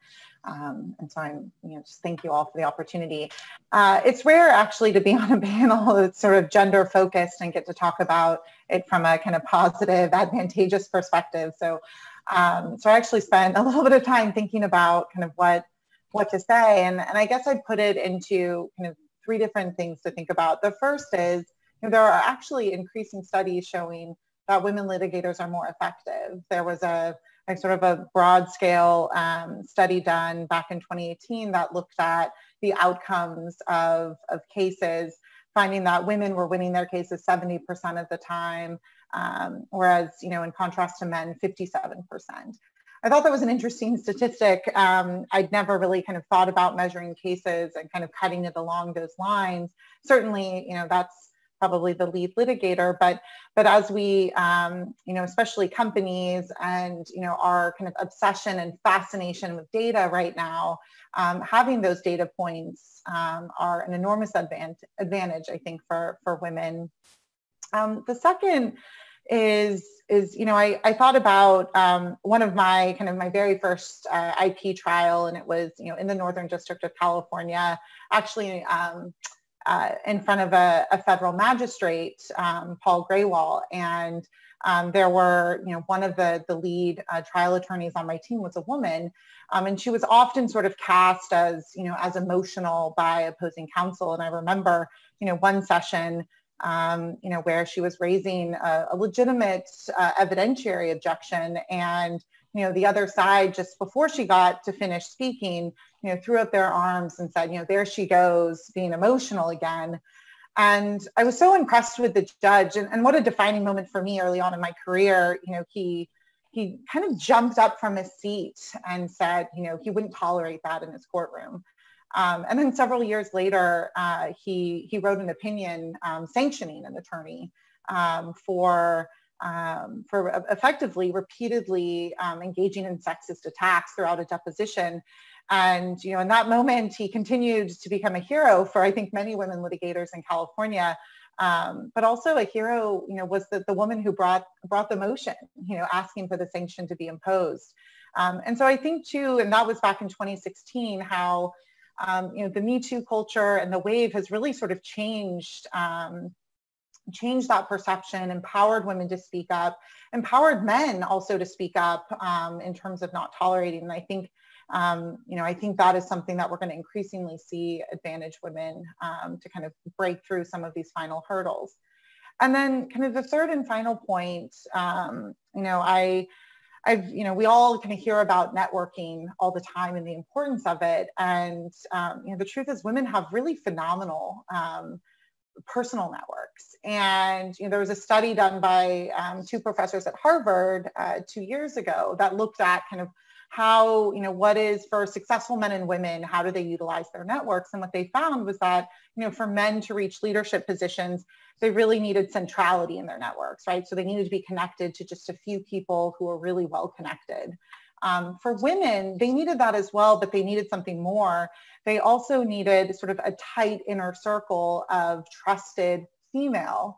so I'm just thank you all for the opportunity. It's rare actually to be on a panel that's sort of gender focused and get to talk about it from a kind of positive, advantageous perspective. So I actually spent a little bit of time thinking about kind of what to say, and I guess I'd put it into kind of three different things to think about. The first is, there are actually increasing studies showing that women litigators are more effective. There was a sort of a broad scale study done back in 2018 that looked at the outcomes of cases, finding that women were winning their cases 70% of the time, whereas, in contrast to men, 57%. I thought that was an interesting statistic. I'd never really kind of thought about measuring cases and kind of cutting it along those lines. Certainly, that's probably the lead litigator, but as we, especially companies and, our kind of obsession and fascination with data right now, having those data points are an enormous advantage, I think, for women. The second is I thought about one of my very first IP trial, and it was, in the Northern District of California, actually in front of a federal magistrate, Paul Graywall. And there were, one of the lead trial attorneys on my team was a woman, and she was often sort of cast as, as emotional by opposing counsel. And I remember, one session, where she was raising a legitimate evidentiary objection, and the other side, just before she got to finish speaking, threw up their arms and said, there she goes, being emotional again. And I was so impressed with the judge, and what a defining moment for me early on in my career. He kind of jumped up from his seat and said, he wouldn't tolerate that in his courtroom. And then several years later, he wrote an opinion sanctioning an attorney for effectively, repeatedly engaging in sexist attacks throughout a deposition. And, in that moment, he continued to become a hero for, I think, many women litigators in California. But also a hero, was the woman who brought the motion, asking for the sanction to be imposed. And so I think too, and that was back in 2016, how, the Me Too culture and the wave has really sort of changed that perception, empowered women to speak up, empowered men also to speak up in terms of not tolerating. And I think, I think that is something that we're going to increasingly see advantage women to kind of break through some of these final hurdles. And then kind of the third and final point, we all kind of hear about networking all the time and the importance of it. And, the truth is women have really phenomenal personal networks. And there was a study done by two professors at Harvard 2 years ago that looked at kind of how, what is for successful men and women, how do they utilize their networks? And what they found was that, for men to reach leadership positions, they really needed centrality in their networks, right? So they needed to be connected to just a few people who are really well connected. For women, they needed that as well, but they needed something more. They also needed sort of a tight inner circle of trusted female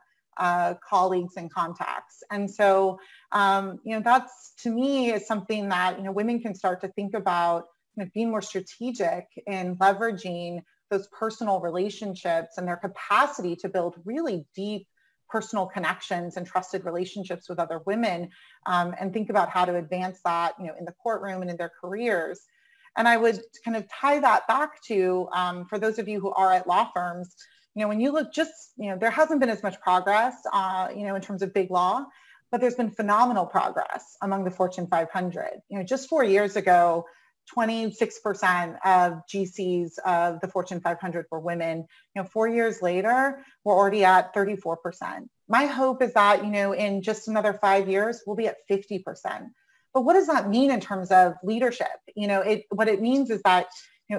colleagues and contacts. And so, that's, to me, is something that, women can start to think about, being more strategic in leveraging those personal relationships and their capacity to build really deep personal connections and trusted relationships with other women, and think about how to advance that, in the courtroom and in their careers. And I would kind of tie that back to, for those of you who are at law firms, when you look there hasn't been as much progress, in terms of big law, but there's been phenomenal progress among the Fortune 500. Just 4 years ago, 26% of GCs of the Fortune 500 were women. 4 years later, we're already at 34%. My hope is that, in just another 5 years, we'll be at 50%. But what does that mean in terms of leadership? What it means is that,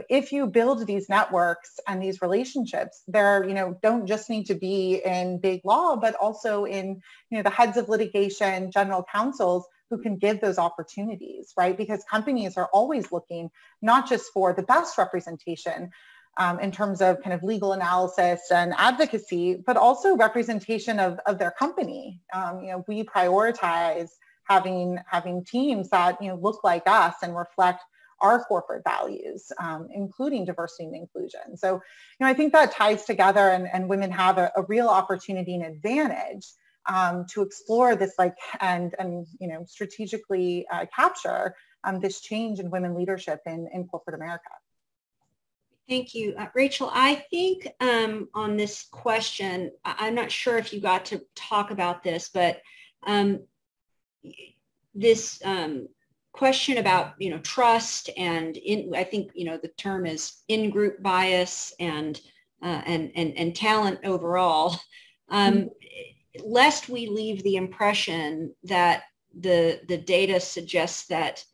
if you build these networks and these relationships, they're, don't just need to be in big law, but also in, the heads of litigation, general counsels who can give those opportunities, right? Because companies are always looking not just for the best representation in terms of kind of legal analysis and advocacy, but also representation of their company. We prioritize having teams that, look like us and reflect our corporate values, including diversity and inclusion. So, I think that ties together, and women have a real opportunity and advantage to explore this, and strategically capture this change in women leadership in corporate America. Thank you. Rachel, I think on this question, I'm not sure if you got to talk about this, but this question about, trust and I think, the term is in-group bias and talent overall, lest we leave the impression that the data suggests that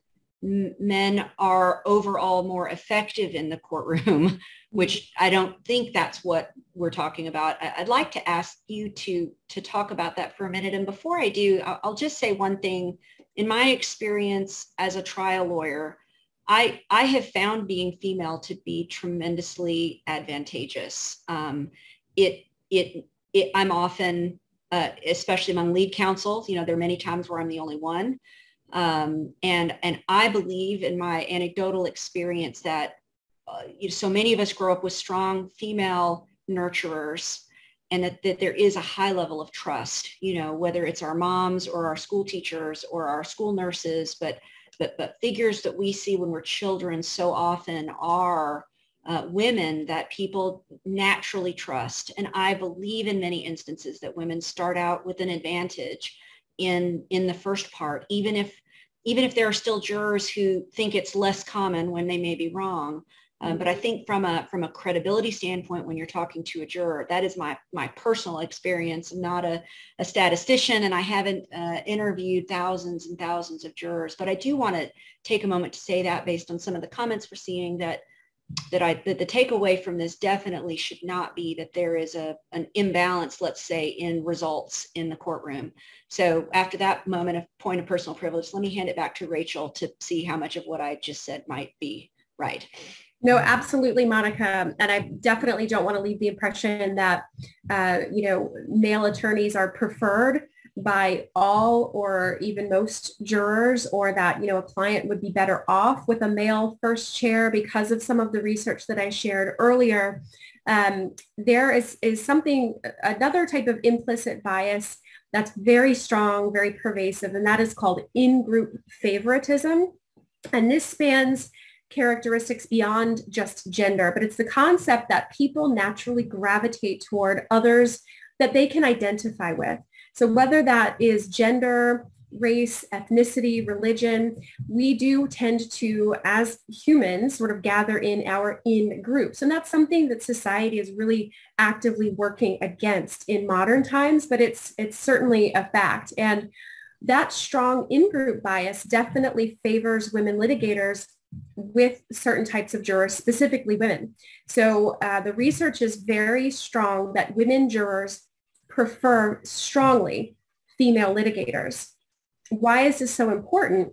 men are overall more effective in the courtroom, which I don't think that's what we're talking about. I'd like to ask you to talk about that for a minute. And before I do, I'll just say one thing. In my experience as a trial lawyer, I have found being female to be tremendously advantageous. I'm often, especially among lead counsels, there are many times where I'm the only one. And I believe in my anecdotal experience that so many of us grow up with strong female nurturers. and that there is a high level of trust, whether it's our moms or our school teachers or our school nurses, but figures that we see when we're children so often are women that people naturally trust. And I believe in many instances that women start out with an advantage in the first part, even if there are still jurors who think it's less common when they may be wrong. But I think from a credibility standpoint, when you're talking to a juror, that is my personal experience. I'm not a statistician, and I haven't interviewed thousands and thousands of jurors. But I do want to take a moment to say that based on some of the comments we're seeing, that the takeaway from this definitely should not be that there is an imbalance, let's say, in results in the courtroom. So after that moment of point of personal privilege, let me hand it back to Rachel to see how much of what I just said might be right. No, absolutely, Monica. And I definitely don't want to leave the impression that, male attorneys are preferred by all or even most jurors, or that, a client would be better off with a male first chair because of some of the research that I shared earlier. There is another type of implicit bias that's very strong, very pervasive, and that is called in-group favoritism. And this spans characteristics beyond just gender, but it's the concept that people naturally gravitate toward others that they can identify with. So whether that is gender, race, ethnicity, religion, we do tend to, as humans, sort of gather in our in groups. And that's something that society is really actively working against in modern times, but it's certainly a fact. And that strong in-group bias definitely favors women litigators with certain types of jurors, specifically women. So the research is very strong that women jurors prefer strongly female litigators. Why is this so important?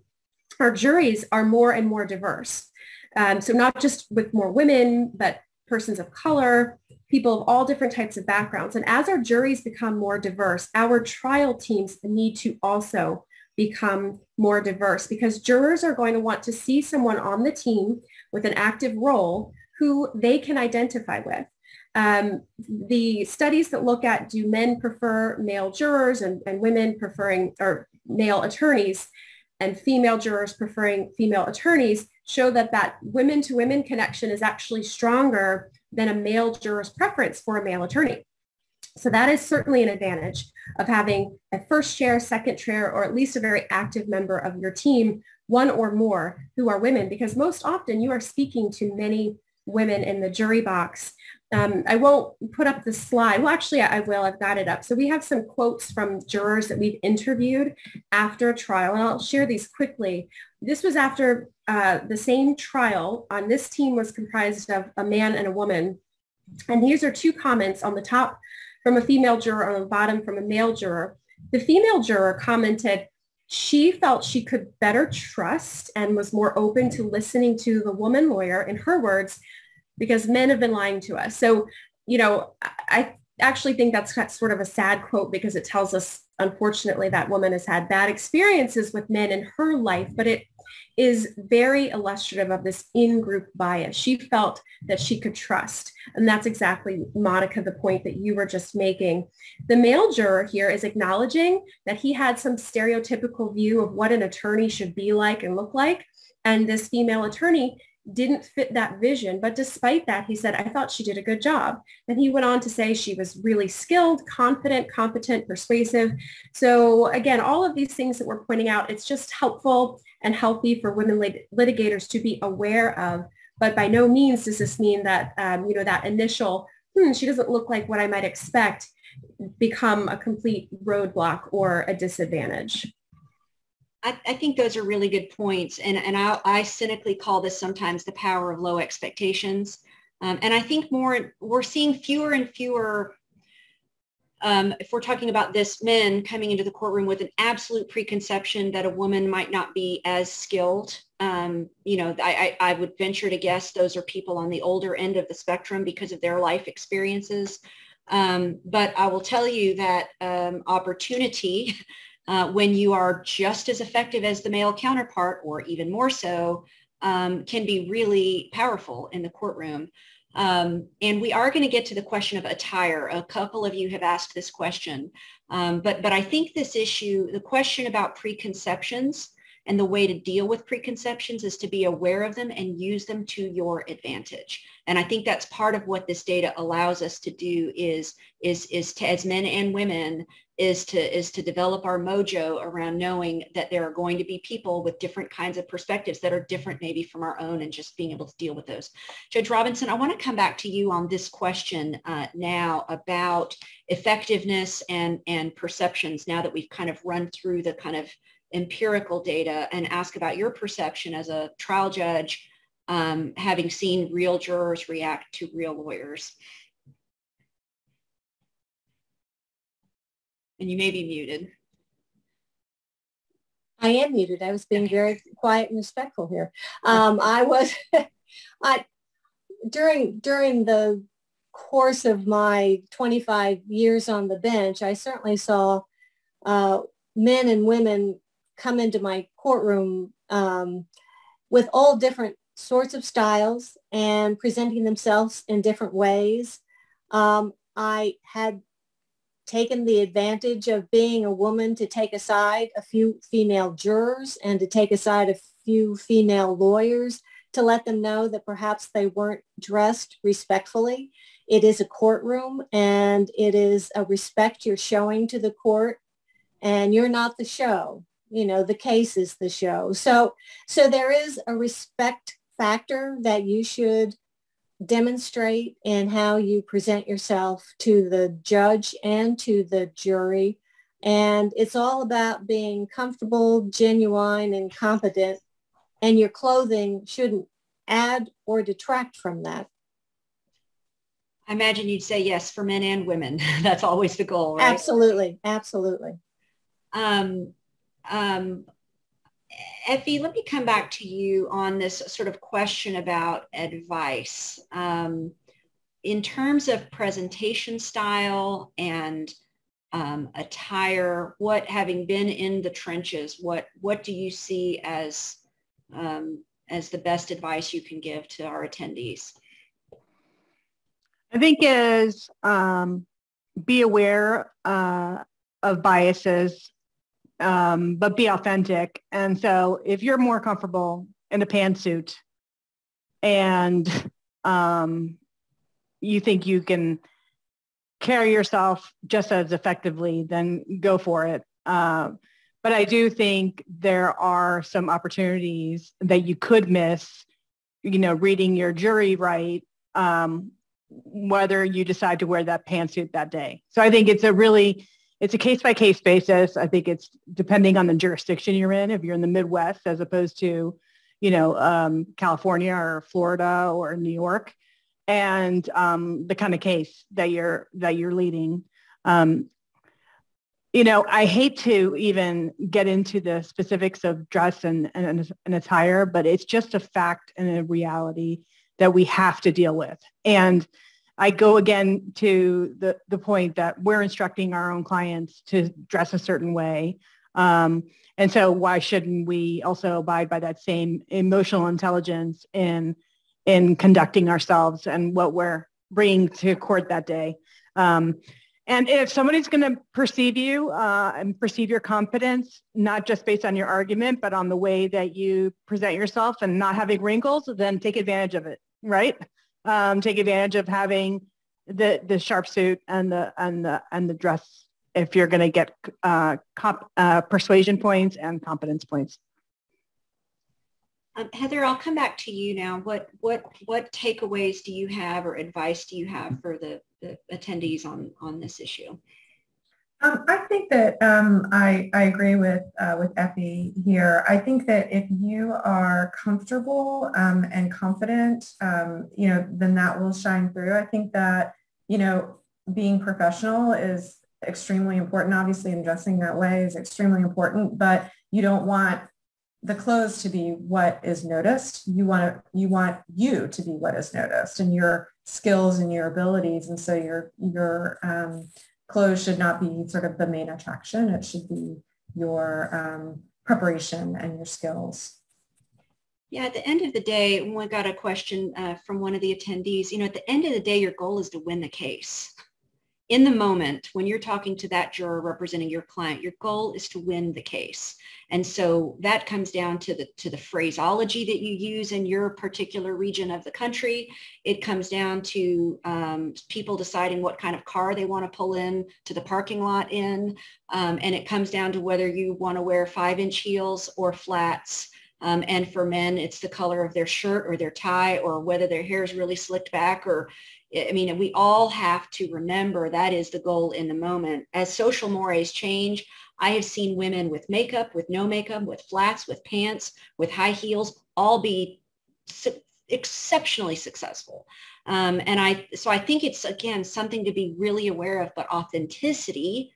Our juries are more and more diverse. So not just with more women, but persons of color, people of all different types of backgrounds. And as our juries become more diverse, our trial teams need to also become more diverse, because jurors are going to want to see someone on the team with an active role who they can identify with. The studies that look at, do men prefer male jurors and women preferring, or male attorneys and female jurors preferring female attorneys, show that women to women connection is actually stronger than a male juror's preference for a male attorney. So that is certainly an advantage of having a first chair, second chair, or at least a very active member of your team, one or more who are women, because most often you are speaking to many women in the jury box. I won't put up the slide. Well, actually, I will. I've got it up. So we have some quotes from jurors that we've interviewed after a trial, and I'll share these quickly. This was after the same trial. On this team was comprised of a man and a woman. And these are two comments on the top from a female juror, on the bottom from a male juror. The female juror commented she felt she could better trust and was more open to listening to the woman lawyer, in her words, because men have been lying to us. So, I actually think that's sort of a sad quote, because it tells us, unfortunately, that woman has had bad experiences with men in her life, but it is very illustrative of this in-group bias. She felt that she could trust. And that's exactly, Monica, the point that you were just making. The male juror here is acknowledging that he had some stereotypical view of what an attorney should be like and look like. And this female attorney didn't fit that vision. But despite that, he said, I thought she did a good job. And he went on to say she was really skilled, confident, competent, persuasive. So again, all of these things that we're pointing out, it's just helpful and healthy for women litigators to be aware of. But by no means does this mean that, that initial, she doesn't look like what I might expect, become a complete roadblock or a disadvantage. I think those are really good points. And I cynically call this sometimes the power of low expectations. And I think we're seeing fewer and fewer, if we're talking about this, men coming into the courtroom with an absolute preconception that a woman might not be as skilled. I would venture to guess those are people on the older end of the spectrum because of their life experiences. But I will tell you that opportunity, when you are just as effective as the male counterpart, or even more so, can be really powerful in the courtroom. And we are going to get to the question of attire. A couple of you have asked this question, but I think this issue, the question about preconceptions and the way to deal with preconceptions is to be aware of them and use them to your advantage. And I think that's part of what this data allows us to do is to, as men and women, is to develop our mojo around knowing that there are going to be people with different kinds of perspectives that are different maybe from our own, and just being able to deal with those. Judge Robinson, I want to come back to you on this question now about effectiveness and perceptions, now that we've kind of run through the kind of empirical data, and ask about your perception as a trial judge, having seen real jurors react to real lawyers. And you may be muted. I am muted. I was being very quiet and respectful here. During the course of my 25 years on the bench, I certainly saw men and women come into my courtroom with all different sorts of styles and presenting themselves in different ways. I had taken the advantage of being a woman to take aside a few female jurors and to take aside a few female lawyers to let them know that perhaps they weren't dressed respectfully. It is a courtroom, and it is a respect you're showing to the court, and you're not the show. You know, the case is the show. So there is a respect factor that you should demonstrate in how you present yourself to the judge and to the jury. And it's all about being comfortable, genuine, and competent. And your clothing shouldn't add or detract from that. I imagine you'd say yes for men and women. That's always the goal, right? Absolutely, absolutely. Eppie, let me come back to you on this sort of question about advice. In terms of presentation style and attire, having been in the trenches, what do you see as the best advice you can give to our attendees? I think is be aware of biases, but be authentic. And so if you're more comfortable in a pantsuit and you think you can carry yourself just as effectively, then go for it. But I do think there are some opportunities that you could miss, reading your jury right, whether you decide to wear that pantsuit that day. So I think it's a case-by-case basis. I think it's depending on the jurisdiction you're in. If you're in the Midwest, as opposed to, California or Florida or New York, and the kind of case that you're leading. I hate to even get into the specifics of dress and attire, but it's just a fact and a reality that we have to deal with. And I go again to the point that we're instructing our own clients to dress a certain way. And so why shouldn't we also abide by that same emotional intelligence in conducting ourselves and what we're bringing to court that day? And if somebody's going to perceive you and perceive your competence, not just based on your argument, but on the way that you present yourself and not having wrinkles, then take advantage of it, right? Take advantage of having the sharp suit and the dress if you're going to get persuasion points and competence points. Heather, I'll come back to you now. What takeaways do you have or advice do you have for the attendees on this issue? I think that I agree with Eppie here. I think that if you are comfortable and confident, then that will shine through. I think that, being professional is extremely important. Obviously, and dressing that way is extremely important, but you don't want the clothes to be what is noticed. You want you to be what is noticed, and your skills and your abilities. And so your clothes should not be sort of the main attraction. It should be your preparation and your skills. Yeah, at the end of the day, we got a question from one of the attendees. You know, at the end of the day, your goal is to win the case. In the moment, when you're talking to that juror representing your client, your goal is to win the case. And so that comes down to the phraseology that you use in your particular region of the country. It comes down to people deciding what kind of car they want to pull in to the parking lot in. And it comes down to whether you want to wear 5-inch heels or flats. And for men, it's the color of their shirt or their tie, or whether their hair is really slicked back. Or, I mean, we all have to remember that is the goal in the moment. As social mores change, I have seen women with makeup, with no makeup, with flats, with pants, with high heels, all be exceptionally successful. So I think it's, again, something to be really aware of, but authenticity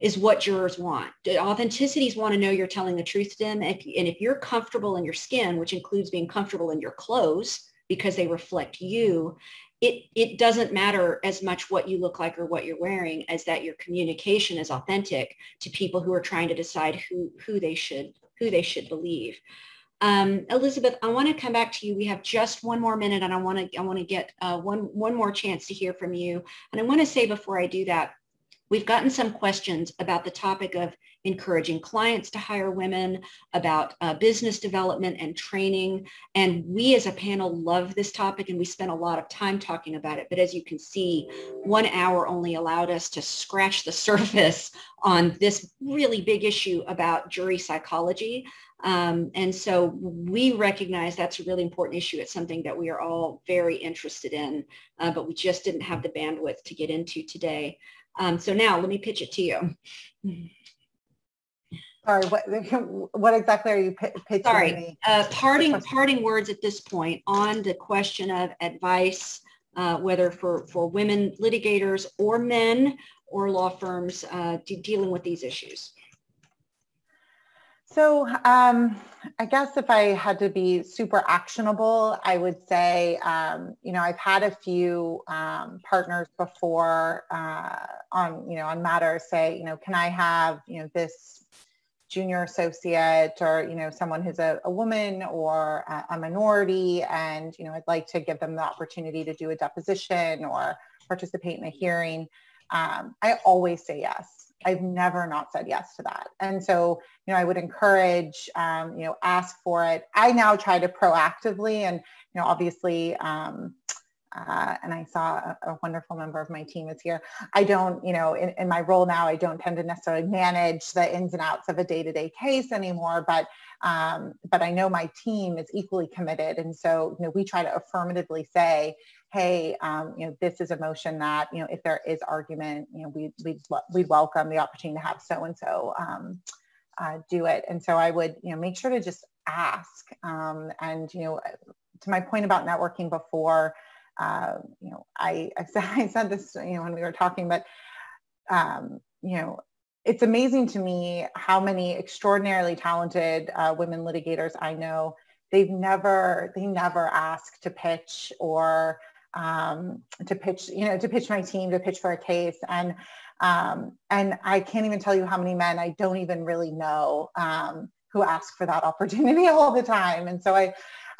is what jurors want. Authenticities want to know you're telling the truth to them. And if you're comfortable in your skin, which includes being comfortable in your clothes because they reflect you, it doesn't matter as much what you look like or what you're wearing as that your communication is authentic to people who are trying to decide who they should believe. Elizabeth, I want to come back to you. We have just one more minute, and I want to get one more chance to hear from you. And I want to say before I do that, we've gotten some questions about the topic of encouraging clients to hire women, about business development and training. And we as a panel love this topic, and we spent a lot of time talking about it. But as you can see, 1 hour only allowed us to scratch the surface on this really big issue about jury psychology. And so we recognize that's a really important issue. It's something that we are all very interested in, but we just didn't have the bandwidth to get into today. So now let me pitch it to you. Sorry, what exactly are you pitching? Sorry, parting words at this point on the question of advice, whether for women litigators or men or law firms dealing with these issues. So I guess if I had to be super actionable, I would say, you know, I've had a few partners before on matters say, you know, can I have, you know, this junior associate or, you know, someone who's a woman or a minority, and, you know, I'd like to give them the opportunity to do a deposition or participate in a hearing. I always say yes. I've never not said yes to that. And so, you know, I would encourage, you know, ask for it. I now try to proactively, and, you know, obviously, and I saw a wonderful member of my team is here. I don't, you know, in my role now, I don't tend to necessarily manage the ins and outs of a day-to-day case anymore, but I know my team is equally committed. And so, you know, we try to affirmatively say, hey, you know, this is a motion that, you know, if there is argument, you know, we'd welcome the opportunity to have so-and-so do it. And so I would, you know, make sure to just ask. And, you know, to my point about networking before, you know, I said this, you know, when we were talking, but, you know, it's amazing to me how many extraordinarily talented women litigators I know. They never ask to pitch or to pitch my team, to pitch for a case. And I can't even tell you how many men I don't even really know who ask for that opportunity all the time. And so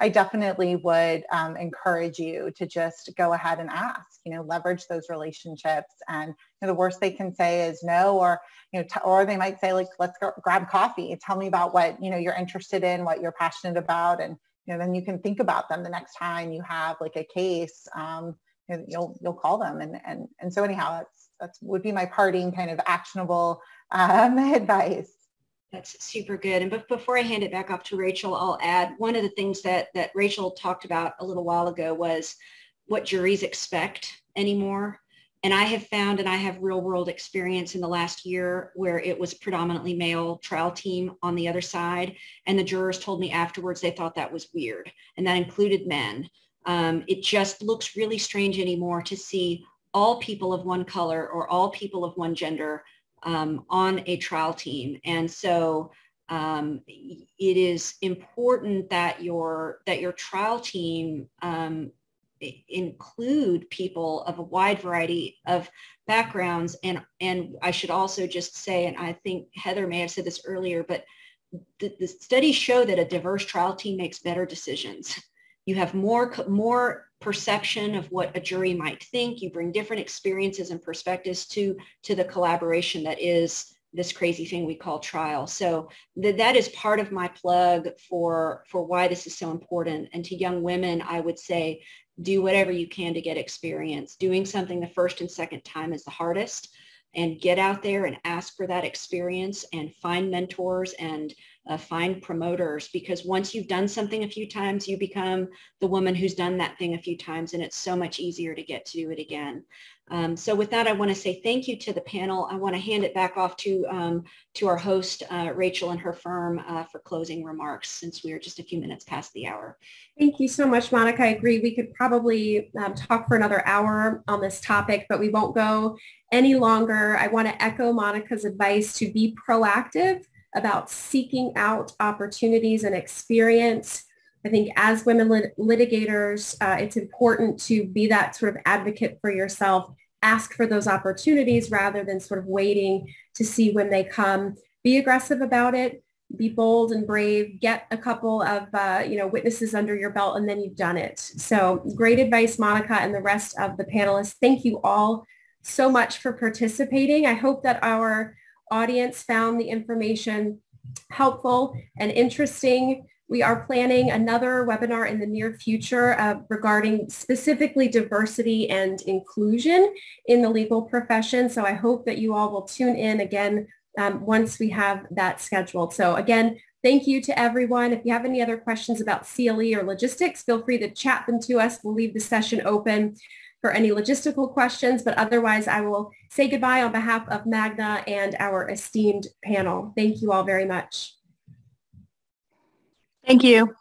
I definitely would encourage you to just go ahead and ask, you know, leverage those relationships. And, you know, the worst they can say is no, or, you know, or they might say, like, let's go grab coffee. Tell me about what, you know, you're interested in, what you're passionate about. And, you know, then you can think about them the next time you have like a case, you know, you'll call them. And so anyhow, that's would be my parting kind of actionable advice. That's super good. And before I hand it back off to Rachel, I'll add one of the things that Rachel talked about a little while ago was what juries expect anymore. And I have found, and I have real world experience in the last year where it was predominantly male trial team on the other side. And the jurors told me afterwards they thought that was weird. And that included men. It just looks really strange anymore to see all people of one color or all people of one gender on a trial team. And so it is important that your trial team include people of a wide variety of backgrounds. And I should also just say, and I think Heather may have said this earlier, but the studies show that a diverse trial team makes better decisions. You have more perception of what a jury might think. You bring different experiences and perspectives to the collaboration that is this crazy thing we call trial. So that is part of my plug for why this is so important. And to young women, I would say, do whatever you can to get experience. Doing something the first and second time is the hardest, and get out there and ask for that experience and find mentors and find promoters, because once you've done something a few times, you become the woman who's done that thing a few times, and it's so much easier to get to do it again. So with that, I want to say thank you to the panel. I want to hand it back off to our host, Rachel, and her firm for closing remarks, since we are just a few minutes past the hour. Thank you so much, Monica. I agree. We could probably talk for another hour on this topic, but we won't go any longer. I want to echo Monica's advice to be proactive about seeking out opportunities and experience. I think as women litigators, it's important to be that sort of advocate for yourself. Ask for those opportunities rather than sort of waiting to see when they come. Be aggressive about it. Be bold and brave. Get a couple of witnesses under your belt, and then you've done it. So great advice, Monica, and the rest of the panelists. Thank you all so much for participating. I hope that our audience found the information helpful and interesting. We are planning another webinar in the near future regarding specifically diversity and inclusion in the legal profession. So I hope that you all will tune in again once we have that scheduled. So again, thank you to everyone. If you have any other questions about CLE or logistics, feel free to chat them to us. We'll leave the session open for any logistical questions, but otherwise I will say goodbye on behalf of Magna and our esteemed panel. Thank you all very much. Thank you.